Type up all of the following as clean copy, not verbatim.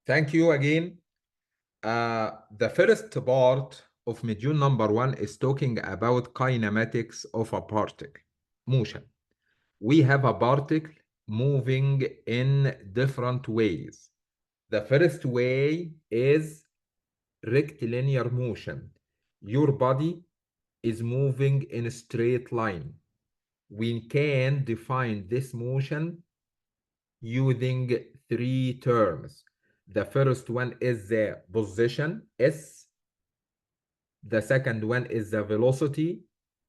Thank you again. The first part of module number one is talking about kinematics of a particle, motion. We have a particle moving in different ways. The first way is rectilinear motion. Your body is moving in a straight line. We can define this motion using three terms. The first one is the position, S. The second one is the velocity.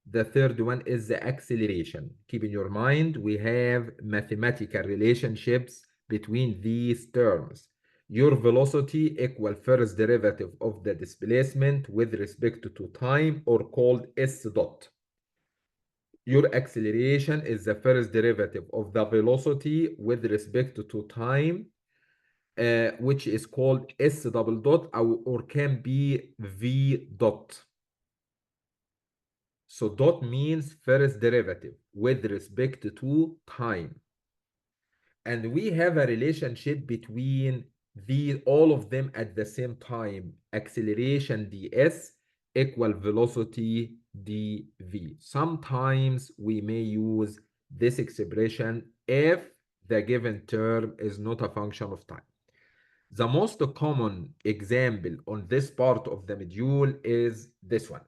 The third one is the acceleration. Keep in your mind, we have mathematical relationships between these terms. Your velocity equal first derivative of the displacement with respect to time, or called S dot. Your acceleration is the first derivative of the velocity with respect to time, which is called S double dot, or can be V dot. So dot means first derivative with respect to time. And we have a relationship between all of them at the same time. Acceleration ds equal velocity dv. Sometimes we may use this expression if the given term is not a function of time. The most common example on this part of the module is this one.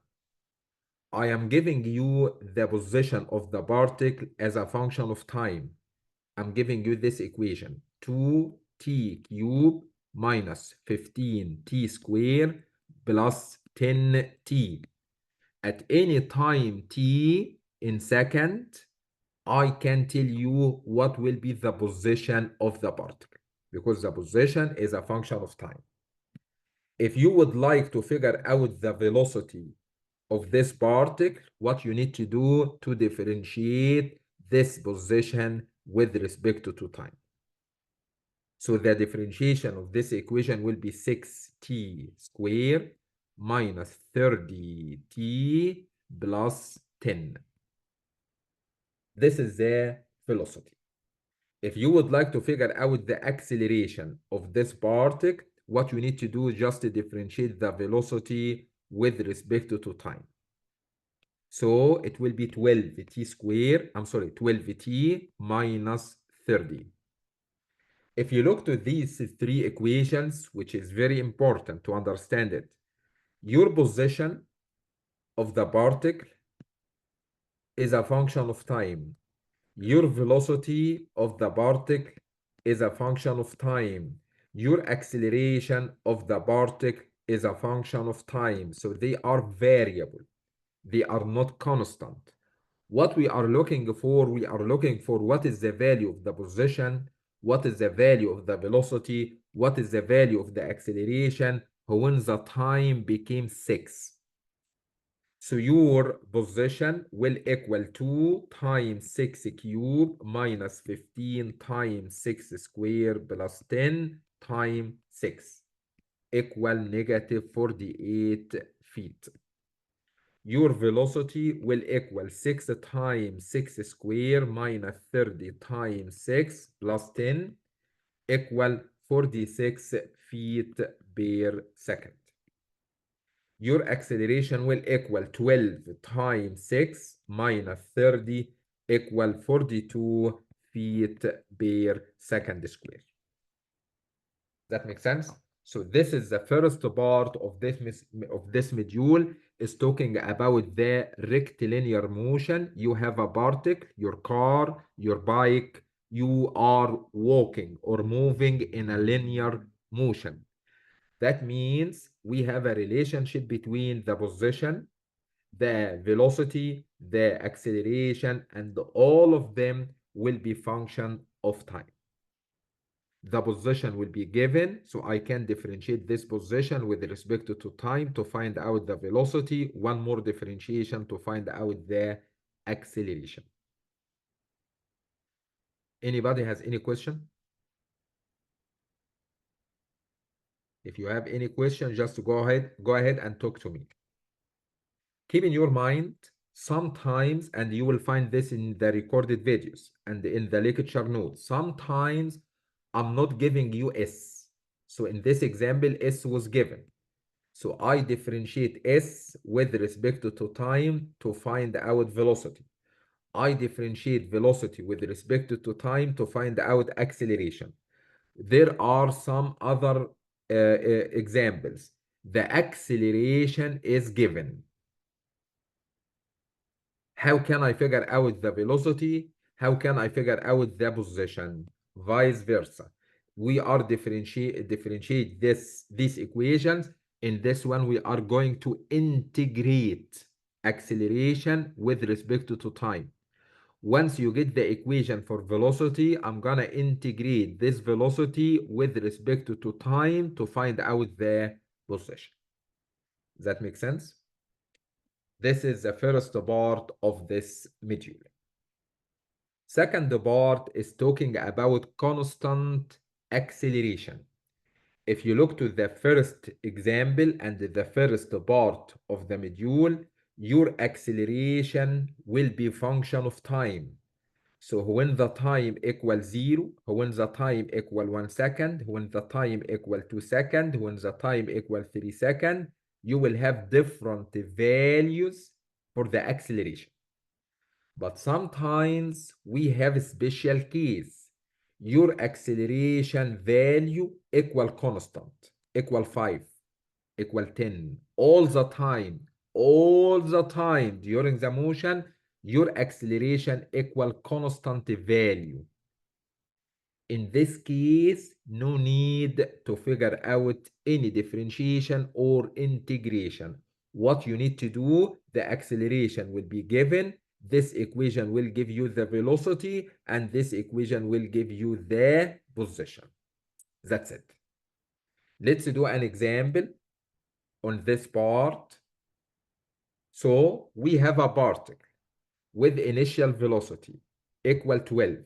I am giving you the position of the particle as a function of time. I'm giving you this equation, 2t cubed minus 15t squared plus 10t. At any time t in second, I can tell you what will be the position of the particle, because the position is a function of time. If you would like to figure out the velocity of this particle, what you need to do to differentiate this position with respect to time. So the differentiation of this equation will be 6t squared minus 30t plus 10. This is the velocity. If you would like to figure out the acceleration of this particle, what you need to do is just to differentiate the velocity with respect to time. So it will be 12t minus 30. If you look to these three equations, which is very important to understand it, your position of the particle is a function of time. Your velocity of the particle is a function of time. Your acceleration of the particle is a function of time. So they are variable. They are not constant. What we are looking for, what is the value of the position, what is the value of the velocity, what is the value of the acceleration when the time became 6. So your position will equal 2 times 6 cubed minus 15 times 6 squared plus 10 times 6 equal negative 48 feet. Your velocity will equal 6 times 6 squared minus 30 times 6 plus 10 equal 46 feet per second. Your acceleration will equal 12 times 6 minus 30 equal 42 feet per second square. That makes sense? So this is the first part of this module, is talking about the rectilinear motion. You have a particle, your car, your bike, you are walking or moving in a linear motion. That means we have a relationship between the position, the velocity, the acceleration, and all of them will be function of time. The position will be given, so I can differentiate this position with respect to time to find out the velocity. One more differentiation to find out the acceleration. Anybody has any question? If you have any question, just go ahead and talk to me. Keep in your mind, sometimes, and you will find this in the recorded videos and in the lecture notes, sometimes I'm not giving you S. So in this example, S was given. So I differentiate S with respect to time to find out velocity. I differentiate velocity with respect to time to find out acceleration. There are some other examples. The acceleration is given. How can I figure out the velocity? How can I figure out the position? Vice versa. We are differentiate these equations. In this one, we are going to integrate acceleration with respect to time. Once you get the equation for velocity, I'm gonna integrate this velocity with respect to time to find out the position. Does that make sense? This is the first part of this module. Second part is talking about constant acceleration. If you look to the first example and the first part of the module, your acceleration will be function of time. So when the time equals 0, when the time equal 1 second, when the time equal 2 seconds, when the time equal 3 seconds, you will have different values for the acceleration. But sometimes we have a special case. Your acceleration value equal constant, equal 5, equal 10, all the time during the motion, your acceleration equal constant value. In this case, no need to figure out any differentiation or integration. What you need to do, the acceleration will be given. This equation will give you the velocity, and this equation will give you the position. That's it. Let's do an example on this part. So we have a particle with initial velocity equal 12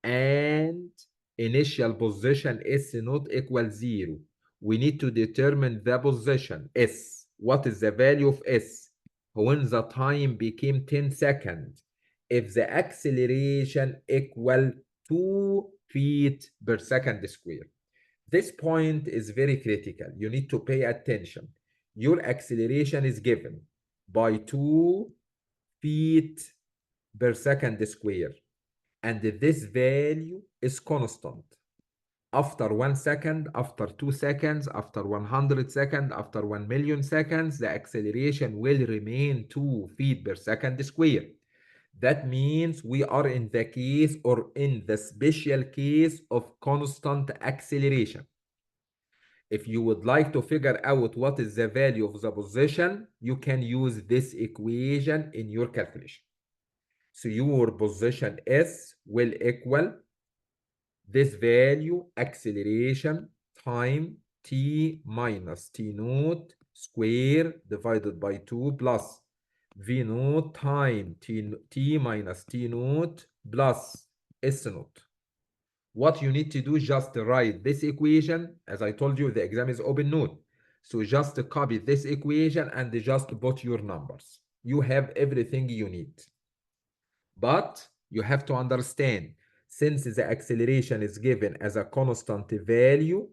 and initial position S naught equals 0. We need to determine the position S. What is the value of S? When the time became 10 seconds, if the acceleration equal 2 feet per second square. This point is very critical. You need to pay attention. Your acceleration is given by 2 feet per second square. And this value is constant. After 1 second, after 2 seconds, after 100 seconds, after 1 million seconds, the acceleration will remain 2 feet per second square. That means we are in the case or in the special case of constant acceleration. If you would like to figure out what is the value of the position, you can use this equation in your calculation. So your position S will equal this value, acceleration, time, t minus t naught square divided by 2 plus v naught time t minus t naught plus s naught. What you need to do, just write this equation. As I told you, the exam is open note. So just copy this equation and just put your numbers. You have everything you need. But you have to understand, since the acceleration is given as a constant value,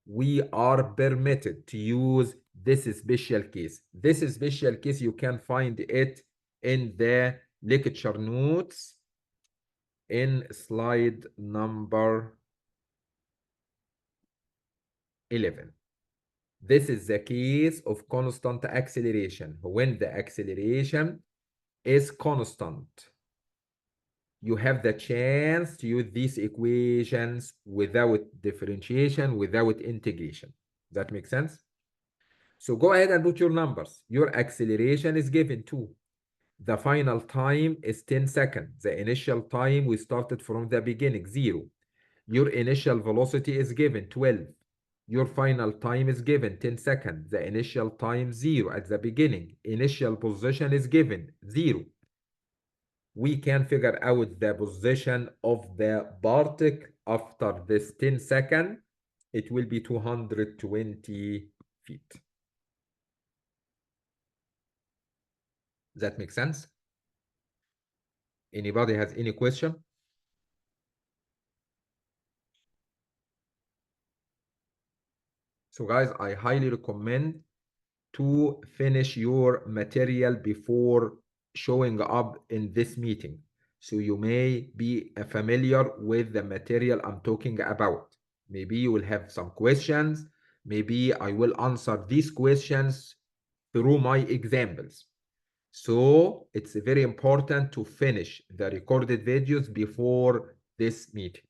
we are permitted to use this special case. This special case, you can find it in the lecture notes in slide number 11. This is the case of constant acceleration. When the acceleration is constant, you have the chance to use these equations without differentiation, without integration. That makes sense? So go ahead and put your numbers. Your acceleration is given 2. The final time is 10 seconds. The initial time we started from the beginning, 0. Your initial velocity is given 12. Your final time is given 10 seconds. The initial time 0 at the beginning. Initial position is given 0. We can figure out the position of the particle after this 10 seconds. It will be 220 feet. Does that make sense? Anybody has any question? So guys, I highly recommend to finish your material before showing up in this meeting. So you may be familiar with the material I'm talking about. Maybe you will have some questions. Maybe I will answer these questions through my examples. So it's very important to finish the recorded videos before this meeting.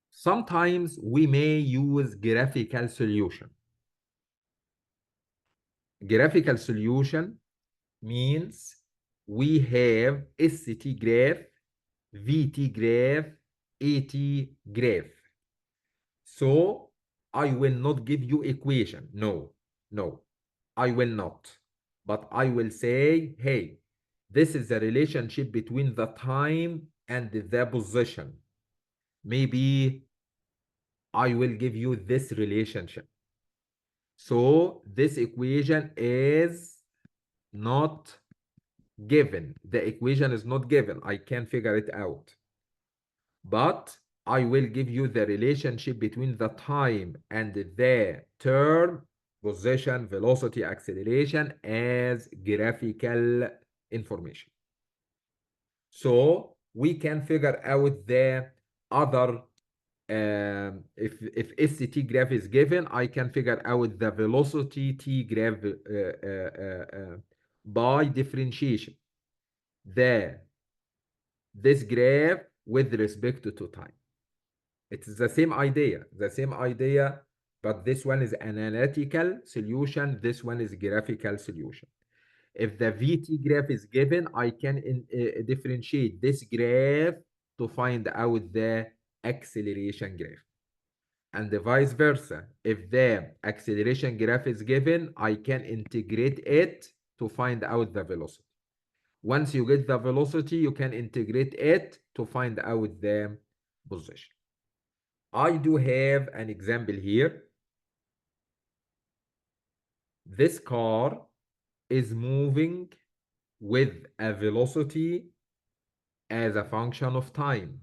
Sometimes we may use graphical solution. Graphical solution means we have ST graph, VT graph, AT graph. So I will not give you equation. No, no, I will not. But I will say, hey, this is the relationship between the time and the position. Maybe I will give you this relationship. So this equation is not given. The equation is not given. I can figure it out. But I will give you the relationship between the time and the term, position, velocity, acceleration as graphical information. So we can figure out the other, if ST graph is given, I can figure out the velocity T graph by differentiation. This graph with respect to time. It's the same idea, but this one is analytical solution, this one is graphical solution. If the VT graph is given, I can differentiate this graph to find out the acceleration graph. And the vice versa. If the acceleration graph is given, I can integrate it to find out the velocity. Once you get the velocity, you can integrate it to find out the position. I do have an example here. This car is moving with a velocity as a function of time,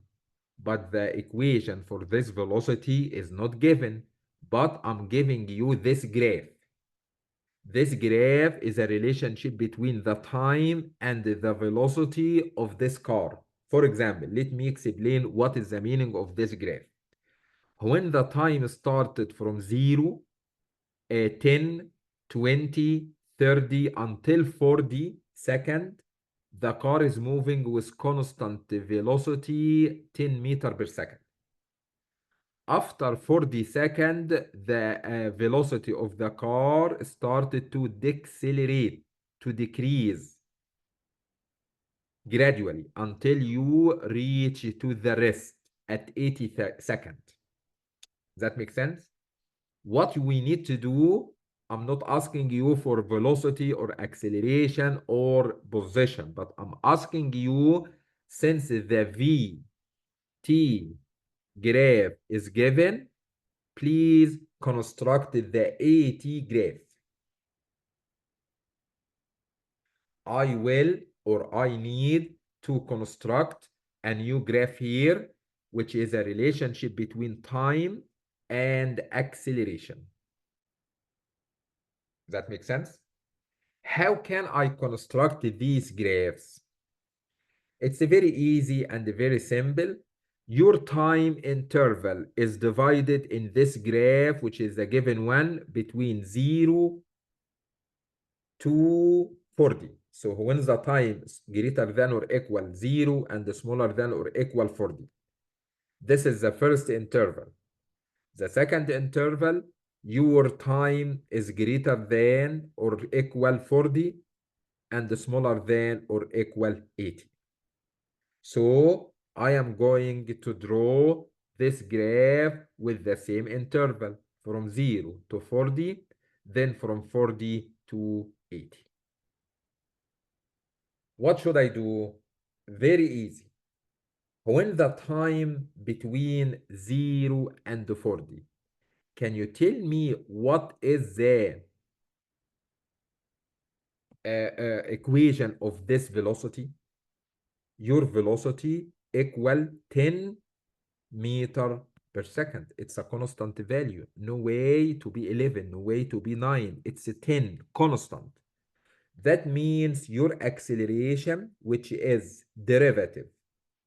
but the equation for this velocity is not given, but I'm giving you this graph. This graph is a relationship between the time and the velocity of this car. For example, let me explain what is the meaning of this graph. When the time started from 0, 10, 20, 30 until 40 seconds, the car is moving with constant velocity 10 meters per second. After 40 seconds, the velocity of the car started to decelerate, to decrease gradually until you reach to the rest at 80 seconds. Does that make sense? What we need to do, I'm not asking you for velocity or acceleration or position, but I'm asking you, since the VT graph is given, please construct the AT graph. I will, or I need to construct a new graph here, which is a relationship between time and acceleration. Does that make sense? How can I construct these graphs? It's very easy and very simple. Your time interval is divided in this graph, which is the given one, between 0 to 40. So when the time is greater than or equal 0 and smaller than or equal 40. This is the first interval. The second interval, your time is greater than or equal 40 and smaller than or equal 80. So I am going to draw this graph with the same interval from 0 to 40, then from 40 to 80. What should I do? Very easy. When the time between 0 and 40, can you tell me what is the equation of this velocity? Your velocity equal 10 meter per second. It's a constant value. No way to be 11, no way to be 9. It's a 10, constant. That means your acceleration, which is derivative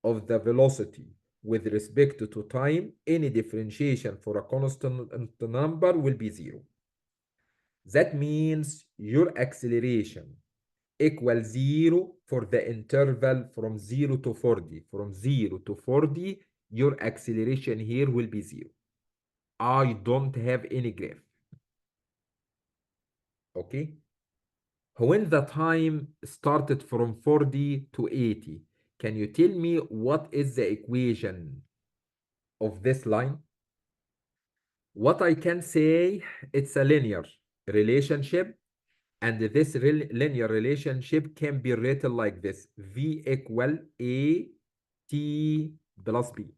of the velocity with respect to time, any differentiation for a constant number will be 0. That means your acceleration equals 0 for the interval from 0 to 40. From 0 to 40, your acceleration here will be 0. I don't have any graph. Okay? When the time started from 40 to 80, can you tell me what is the equation of this line? What I can say, it's a linear relationship, and this linear relationship can be written like this: V equal A T plus B.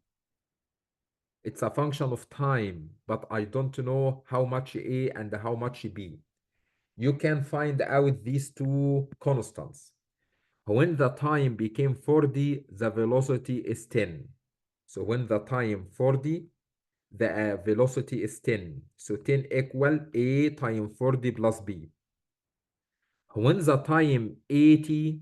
It's a function of time, but I don't know how much A and how much B. You can find out these two constants. When the time became 40, the velocity is 10. So when the time 40, the velocity is 10. So 10 equal A times 40 plus B. When the time 80,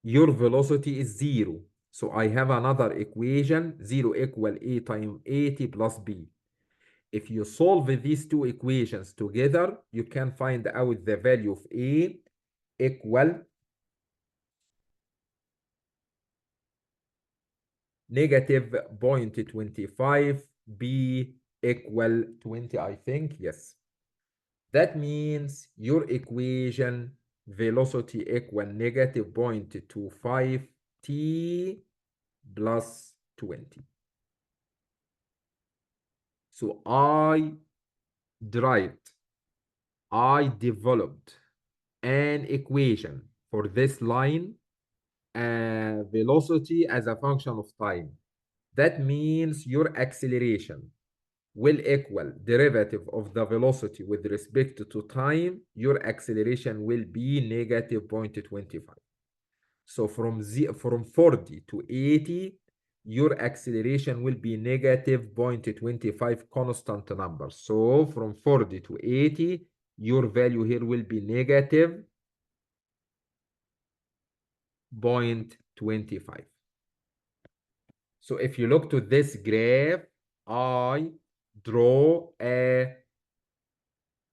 your velocity is 0. So I have another equation, 0 equal A times 80 plus B. If you solve these two equations together, you can find out the value of A equal negative 0.25, B equal 20, I think. Yes. That means your equation velocity equal negative 0.25 t plus 20. So I developed an equation for this line, velocity as a function of time. That means your acceleration will equal derivative of the velocity with respect to time. Your acceleration will be negative 0.25. So from 40 to 80, your acceleration will be negative 0.25 constant number. So from 40 to 80, your value here will be negative 0.25. So if you look to this graph, I draw a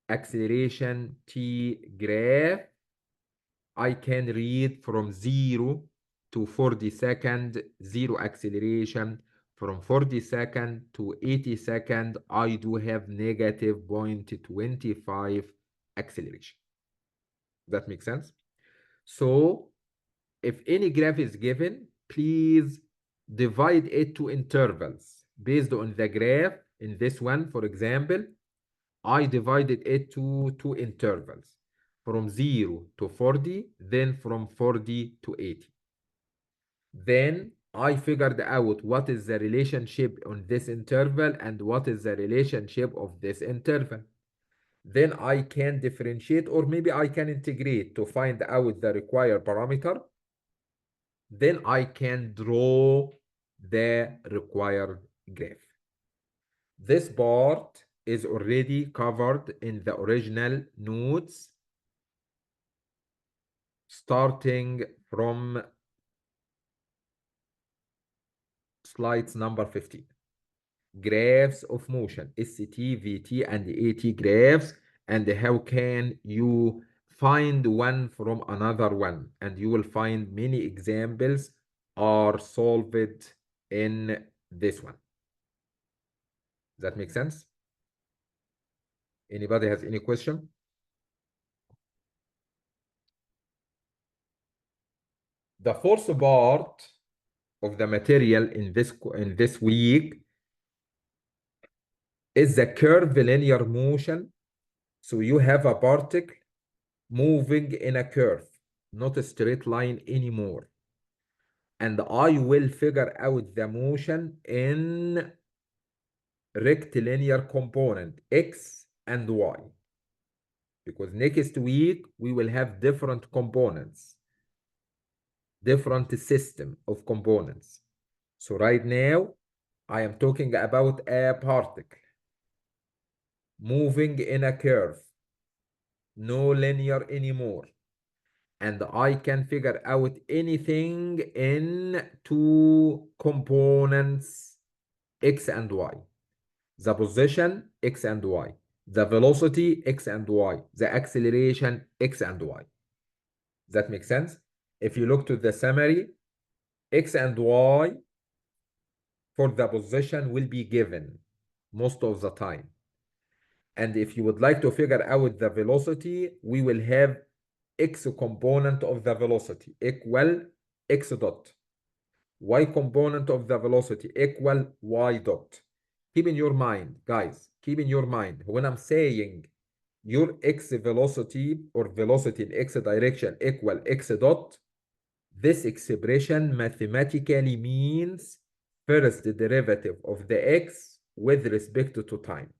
acceleration t graph. I can read from 0 to 40 second, 0 acceleration. From 40 second to 80 second, I do have negative 0.25 acceleration. That makes sense? So if any graph is given, please divide it to intervals based on the graph. In this one, for example, I divided it to two intervals, from 0 to 40, then from 40 to 80. Then I figured out what is the relationship on this interval and what is the relationship of this interval. Then I can differentiate, or maybe I can integrate to find out the required parameter. Then I can draw the required graph. This part is already covered in the original notes, starting from slides number 15. Graphs of motion, ST, VT, and AT graphs, and how can you find one from another one. And you will find many examples are solved in this one. Does that make sense? Anybody has any question? The fourth part of the material in this week is the curve linear motion. So you have a particle moving in a curve, not a straight line anymore. And I will figure out the motion in rectilinear component, X and Y. Because next week, we will have different components, different system of components. So right now, I am talking about a particle moving in a curve, no linear anymore. And I can figure out anything in two components, x and y. The position, x and y. The velocity, x and y. The acceleration, x and y. That makes sense? If you look to the summary, x and y for the position will be given most of the time. And if you would like to figure out the velocity, we will have x component of the velocity equal x dot. Y component of the velocity equal y dot. Keep in your mind, guys, keep in your mind, when I'm saying your x velocity or velocity in x direction equal x dot, this expression mathematically means first derivative of the x with respect to time.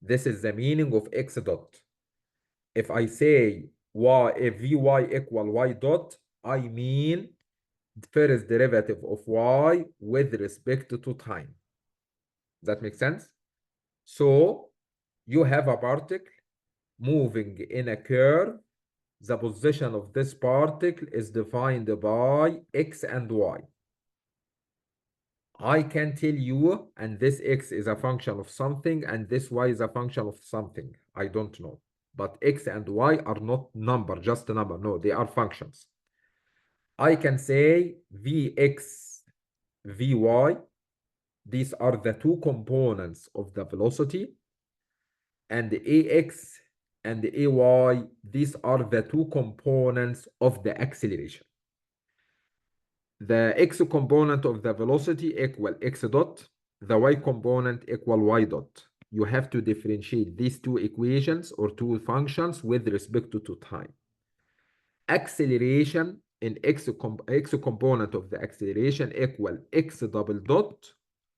This is the meaning of x dot. If I say if vy equal y dot, I mean first derivative of y with respect to time. That makes sense? So you have a particle moving in a curve. The position of this particle is defined by x and y. I can tell you, and this x is a function of something, and this y is a function of something. I don't know. But x and y are not number, just a number. No, they are functions. I can say Vx, Vy, these are the two components of the velocity, and Ax and Ay, these are the two components of the acceleration. The x component of the velocity equal x dot, the y component equal y dot. You have to differentiate these two equations or two functions with respect to time. Acceleration in x component of the acceleration equal x double dot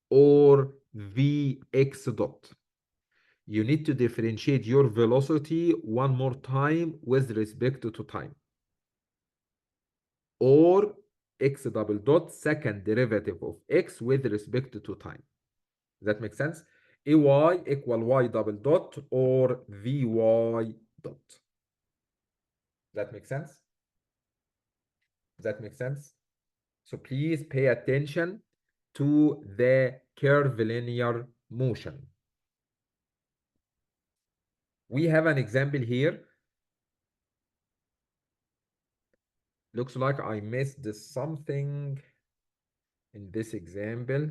or vx dot. You need to differentiate your velocity one more time with respect to time. Or x double dot second derivative of x with respect to time. That makes sense? Ay equal y double dot or vy dot. That makes sense? That makes sense? So please pay attention to the curvilinear motion. We have an example here. Looks like I missed something in this example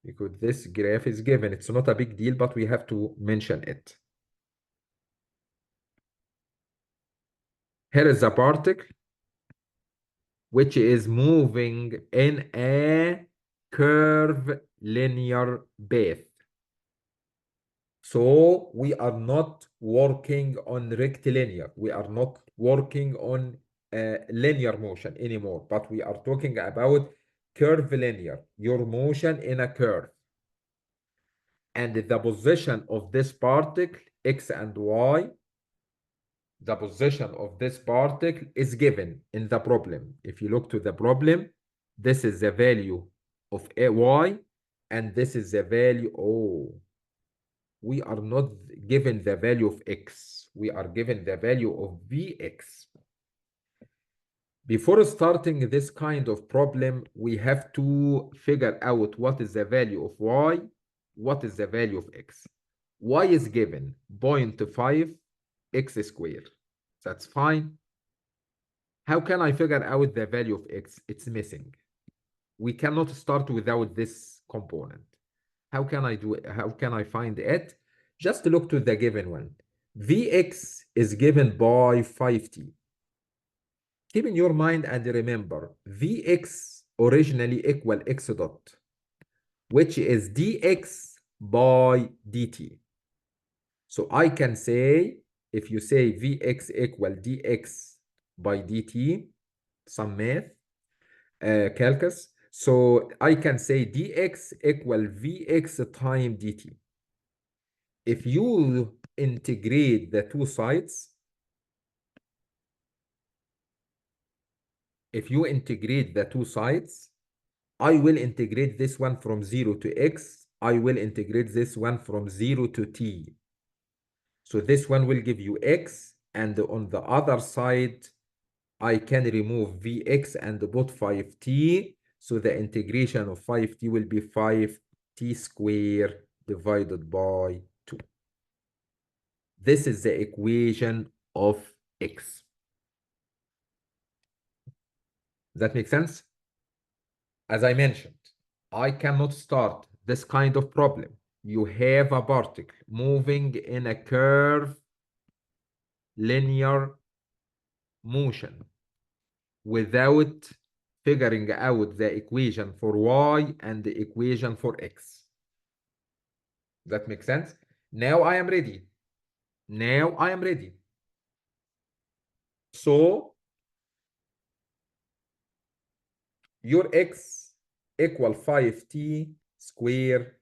because this graph is given. It's not a big deal, but we have to mention it. Here is a particle which is moving in a curvilinear path. So we are not working on rectilinear. We are not working on linear motion anymore, but we are talking about curvilinear, your motion in a curve. And the position of this particle, x and y, the position of this particle is given in the problem. If you look to the problem, this is the value of y, and this is the value, we are not given the value of x. We are given the value of vx. Before starting this kind of problem, we have to figure out what is the value of y, what is the value of x. Y is given 0.5 x squared. That's fine. How can I figure out the value of x? It's missing. We cannot start without this component. How can I do it? How can I find it? Just look to the given one. Vx is given by 5t. Keep in your mind and remember, Vx originally equal x dot, which is dx by dt. So I can say, if you say Vx equal dx by dt, some math, calculus, so I can say dx equal Vx times dt. If you integrate the two sides, I will integrate this one from 0 to x. I will integrate this one from 0 to t. So this one will give you x, and on the other side, I can remove Vx and put 5t. So the integration of 5t will be 5t squared divided by 2. This is the equation of x. That makes sense? As I mentioned, I cannot start this kind of problem. You have a particle moving in a curve linear motion without figuring out the equation for y and the equation for x. That makes sense? Now I am ready. Now I am ready. So your x equal 5t squared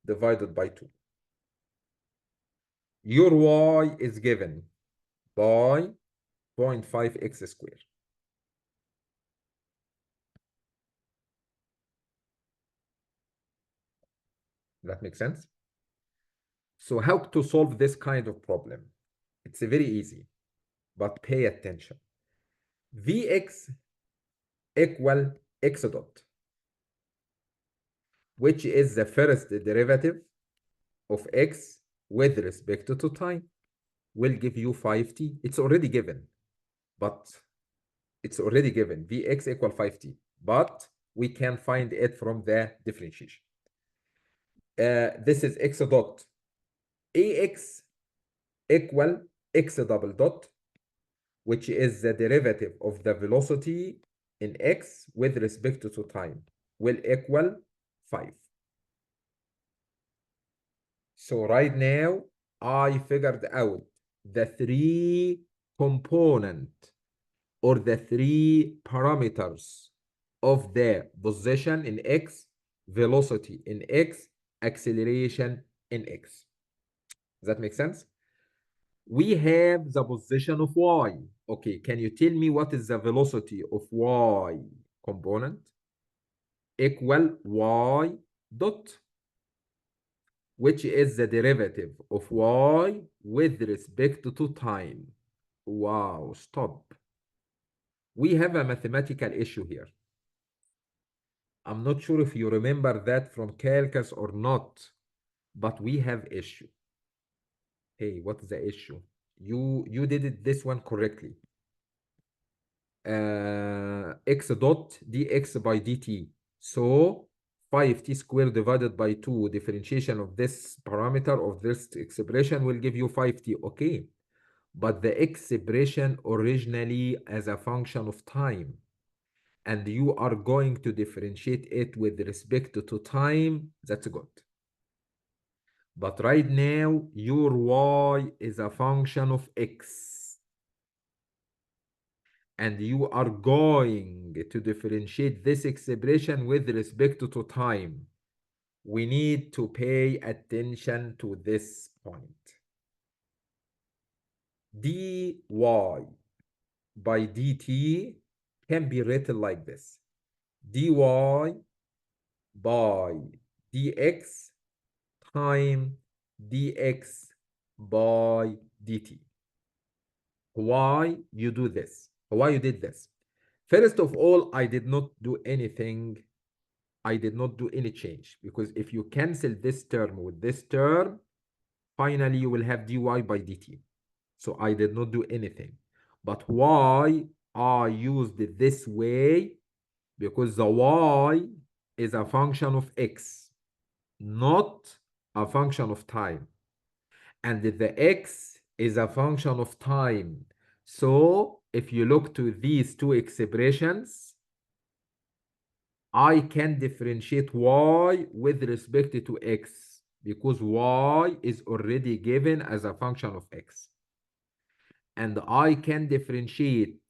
divided by 2. Your y is given by 0.5x squared. That makes sense? So how to solve this kind of problem? It's very easy, but pay attention. Vx equal x dot, which is the first derivative of x with respect to time, will give you 5t. It's already given, but it's already given. Vx equal 5t, but we can find it from the differentiation. This is x dot. Ax equal x double dot, which is the derivative of the velocity in x with respect to time, will equal 5. So right now, I figured out the 3 component or the 3 parameters of the position in x, velocity in x, acceleration in x. Does that make sense? We have the position of y. Okay, can you tell me what is the velocity of y component? Equal y dot, which is the derivative of y with respect to time. Wow, stop. We have a mathematical issue here. I'm not sure if you remember that from calculus or not, but we have issue. Hey, what is the issue? You did it this one correctly. X dot dx by dt. So 5t squared divided by 2, differentiation of this parameter of this expression will give you 5t. Okay, but the expression originally as a function of time, and you are going to differentiate it with respect to time. That's good. But right now, your y is a function of x, and you are going to differentiate this expression with respect to time. We need to pay attention to this point. dy by dt can be written like this. dy by dx time dx by dt. Why you do this? Why you did this? First of all, I did not do anything. I did not do any change, because if you cancel this term with this term, finally you will have dy by dt. So I did not do anything. But why I used it this way? Because the y is a function of x, not a function of time. And the x is a function of time. So if you look to these two expressions, I can differentiate y with respect to x, because y is already given as a function of x. And I can differentiate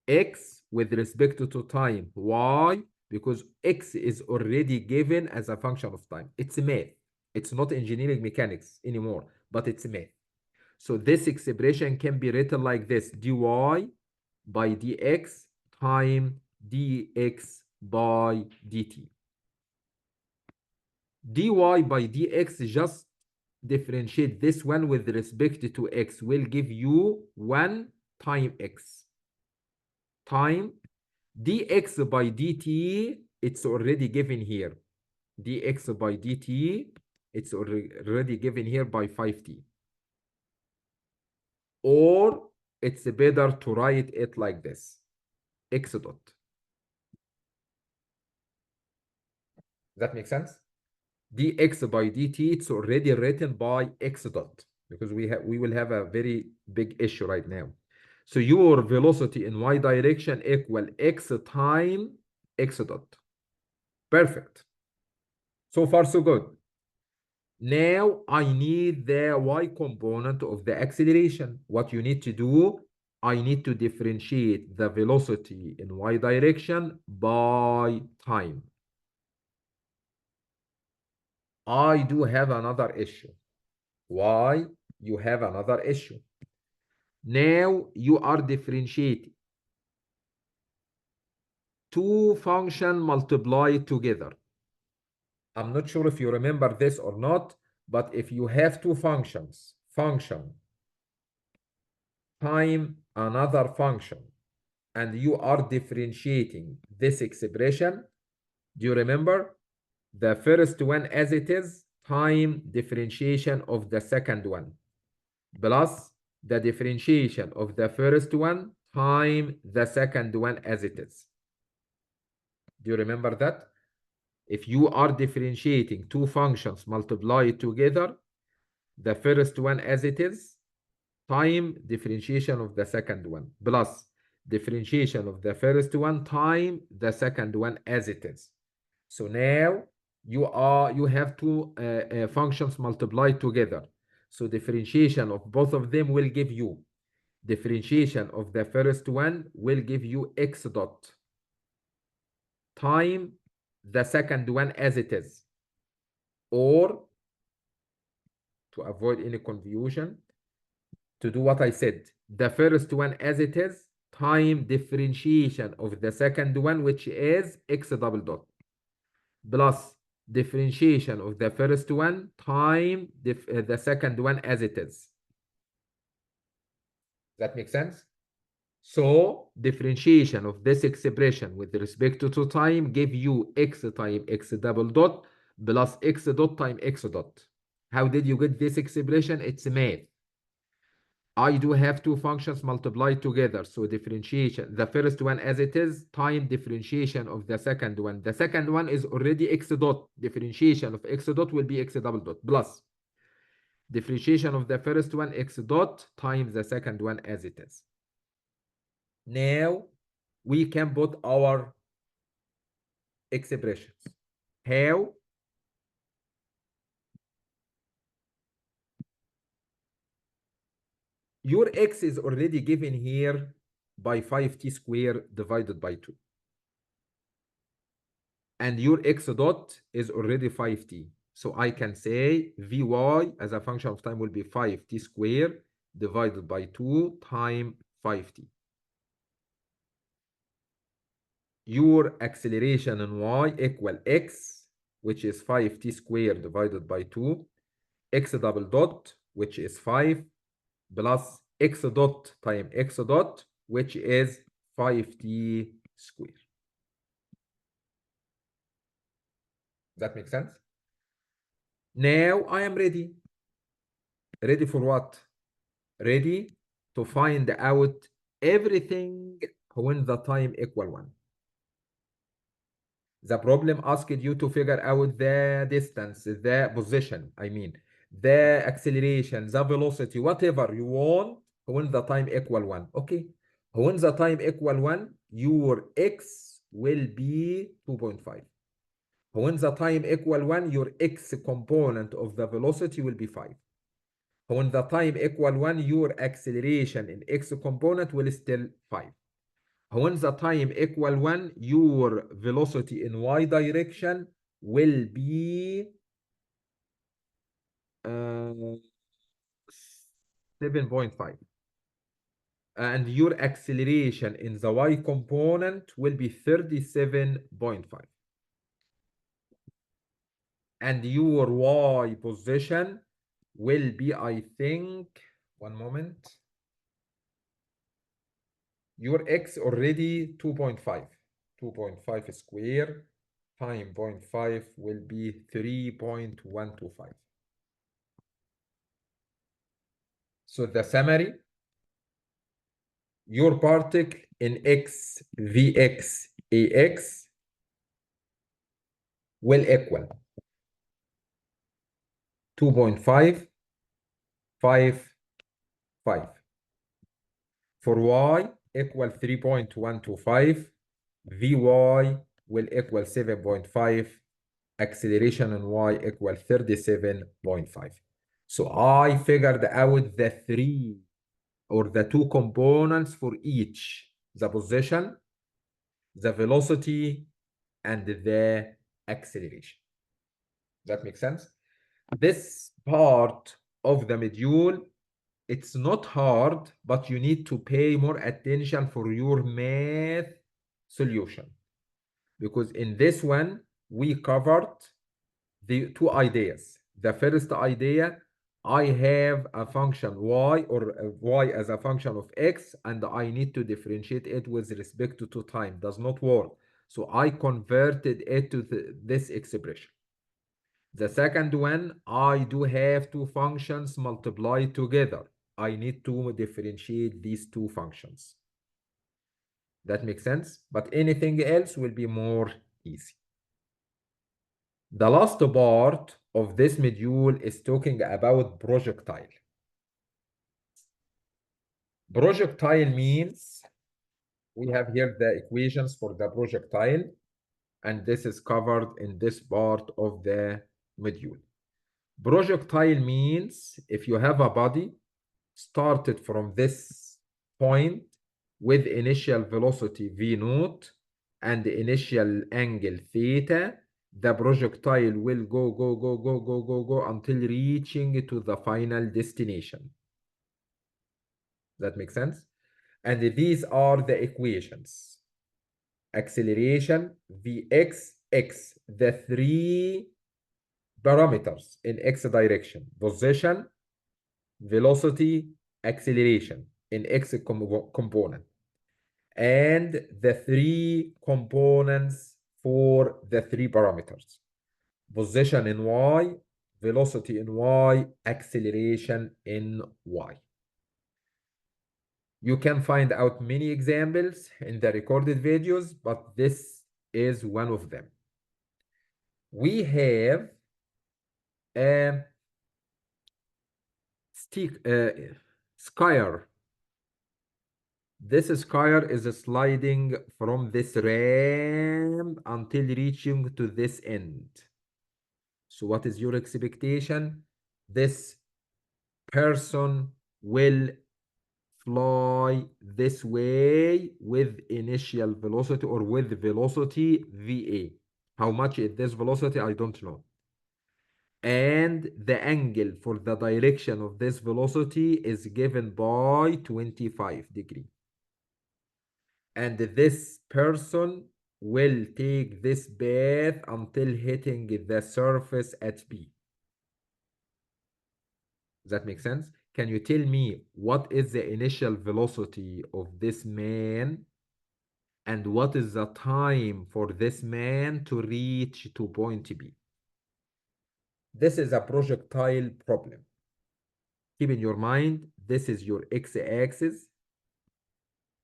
x with respect to time. Why? Because x is already given as a function of time. It's math. It's not engineering mechanics anymore, but it's math. So this expression can be written like this: dy by dx time dx by dt. dy by dx, just differentiate this one with respect to x, will give you 1 time x time dx by dt. It's already given here. Dx by dt, it's already given here by 5t. Or it's better to write it like this, x dot. That makes sense? Dx by dt, it's already written by x dot, because we will have a very big issue right now. So your velocity in y direction equal x time x dot. Perfect. So far, so good. Now I need the y component of the acceleration. What you need to do, I need to differentiate the velocity in y direction by time. I do have another issue. Why? You have another issue. Now you are differentiating two functions multiplied together. I'm not sure if you remember this or not, but if you have two functions, function time another function, and you are differentiating this expression, do you remember? The first one as it is, time differentiation of the second one, plus the differentiation of the first one, time the second one as it is. Do you remember that? If you are differentiating two functions multiplied together, the first one as it is, time differentiation of the second one, plus differentiation of the first one, time the second one as it is. So now you have two functions multiplied together. So differentiation of both of them will give you, differentiation of the first one will give you x dot time the second one as it is. Or, to avoid any confusion, to do what I said, the first one as it is, time differentiation of the second one, which is x double dot, plus differentiation of the first one, time the second one as it is. That makes sense? So differentiation of this expression with respect to time give you x time x double dot plus x dot time x dot. How did you get this expression? It's math. I do have two functions multiplied together. So differentiation, the first one as it is, time differentiation of the second one. The second one is already x dot. Differentiation of x dot will be x double dot plus differentiation of the first one, x dot, times the second one as it is. Now we can put our expressions. How? Your x is already given here by 5t squared divided by 2. And your x dot is already 5t. So I can say Vy as a function of time will be 5t squared divided by 2 times 5t. Your acceleration in y equal x, which is 5t squared divided by 2, x double dot, which is 5, plus x dot times x dot, which is 5t squared. That makes sense? Now I am ready. Ready for what? Ready to find out everything when the time equal 1. The problem asked you to figure out the distance, the position, I mean, the acceleration, the velocity, whatever you want when the time equal 1. Okay. When the time equal 1, your x will be 2.5. When the time equal 1, your x component of the velocity will be 5. When the time equal 1, your acceleration in x component will still 5. When the time equal 1, your velocity in y direction will be 7.5. and your acceleration in the y component will be 37.5. And your y position will be, I think, one moment. Your x already 2.5. 2.5 square times 0.5 will be 3.125. So the summary, your particle in x, Vx, Ax will equal 2.555. For y equal 3.125, Vy will equal 7.5, acceleration in y equal 37.5. So I figured out the three or the two components for each, the position, the velocity, and the acceleration. That makes sense? This part of the module, it's not hard, but you need to pay more attention for your math solution. Because in this one, we covered the two ideas. The first idea, I have a function y or y as a function of x, and I need to differentiate it with respect to time. Does not work. So I converted it to this expression. The second one, I do have two functions multiplied together. I need to differentiate these two functions. That makes sense? But anything else will be more easy. The last part of this module is talking about projectile. Projectile means we have here the equations for the projectile, and this is covered in this part of the module. Projectile means if you have a body started from this point with initial velocity v naught and initial angle theta, the projectile will go until reaching to the final destination. That makes sense? And these are the equations. Acceleration, Vx, x, the three parameters in x direction, position, velocity, acceleration in x component, and the three components for the three parameters: position in y, velocity in y, acceleration in y. You can find out many examples in the recorded videos, but this is one of them. We have a skier. This skier is sliding from this ramp until reaching to this end. So what is your expectation? This person will fly this way with initial velocity or with velocity VA. How much is this velocity? I don't know. And the angle for the direction of this velocity is given by 25 degrees. And this person will take this path until hitting the surface at B. Does that make sense? Can you tell me what is the initial velocity of this man and what is the time for this man to reach to point B? This is a projectile problem. Keep in your mind, this is your x-axis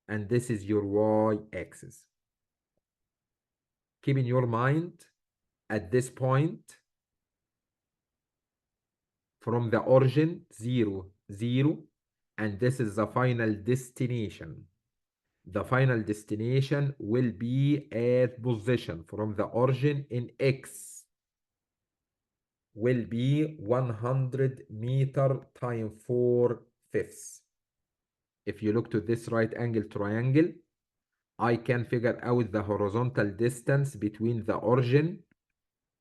and this is your y-axis. Keep in your mind, at this point, from the origin, 0, 0, and this is the final destination. The final destination will be at position from the origin in x will be 100 meter times 4/5. If you look to this right angle triangle, I can figure out the horizontal distance between the origin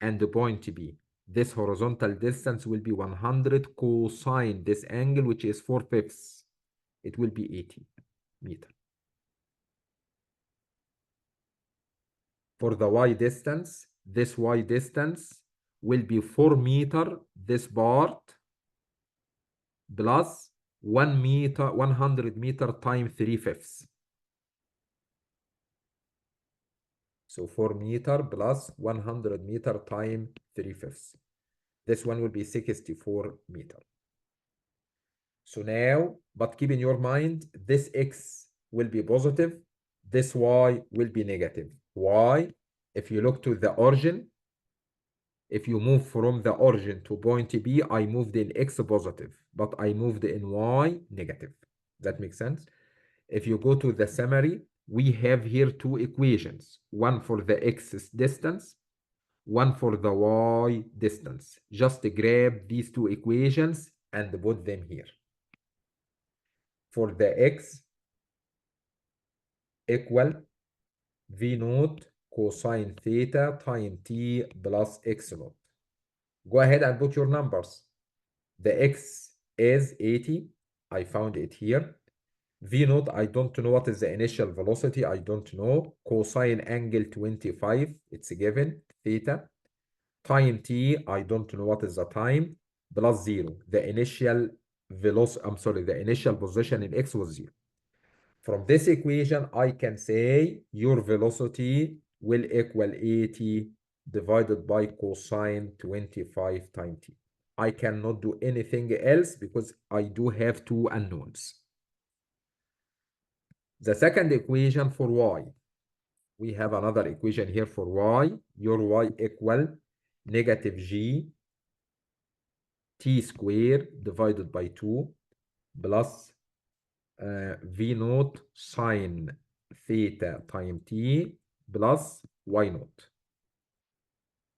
and the point B. This horizontal distance will be 100 cosine this angle, which is 4/5. It will be 80. meter. For the y distance, this y distance will be 4 meter, this part, plus 1 meter, 100 meter times 3/5. So 4 meter plus 100 meter times 3/5. This one will be 64 meter. So now, but keep in your mind, this x will be positive, this y will be negative. Why? If you look to the origin, if you move from the origin to point B, I moved in x positive, but I moved in y negative. That makes sense? If you go to the summary, we have here two equations, one for the x distance, one for the y distance. Just grab these two equations and put them here. For the x equal v naught cosine theta times t plus x naught. Go ahead and put your numbers. The x is 80. I found it here. V naught, I don't know what is the initial velocity. I don't know. Cosine angle 25. It's given. Theta. Time t, I don't know what is the time. Plus 0. The initial velocity, I'm sorry, the initial position in x was 0. From this equation, I can say your velocity will equal 80 divided by cosine 25 times t. I cannot do anything else because I do have two unknowns. The second equation for y. We have another equation here for y. Your y equal negative g t squared divided by 2 plus v naught sine theta times t plus y naught.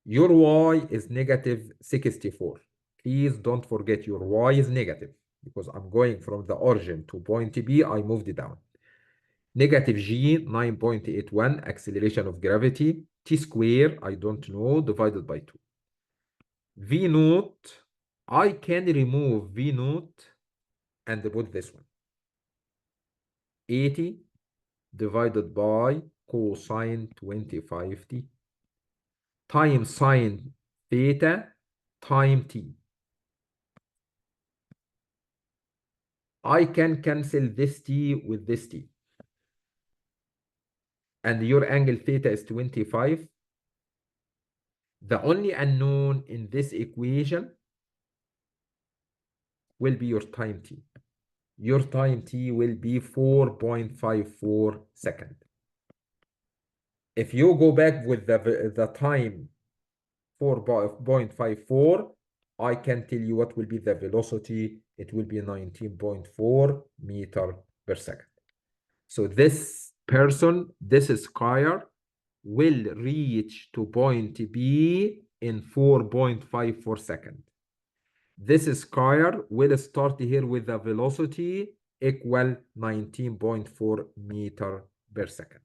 Your y is negative 64. Please don't forget your y is negative because I'm going from the origin to point B, I moved it down. Negative g, 9.81, acceleration of gravity, t squared, I don't know, divided by 2. V naught, I can remove V naught and put this one. 80 divided by cosine 25t times sine theta times t. I can cancel this t with this t. And your angle theta is 25. The only unknown in this equation will be your time t. Your time t will be 4.54 seconds. If you go back with the time 4.54, I can tell you what will be the velocity. It will be 19.4 meter per second. So this person, this skier, will reach to point B in 4.54 seconds. This skier will start here with a velocity equal 19.4 meter per second.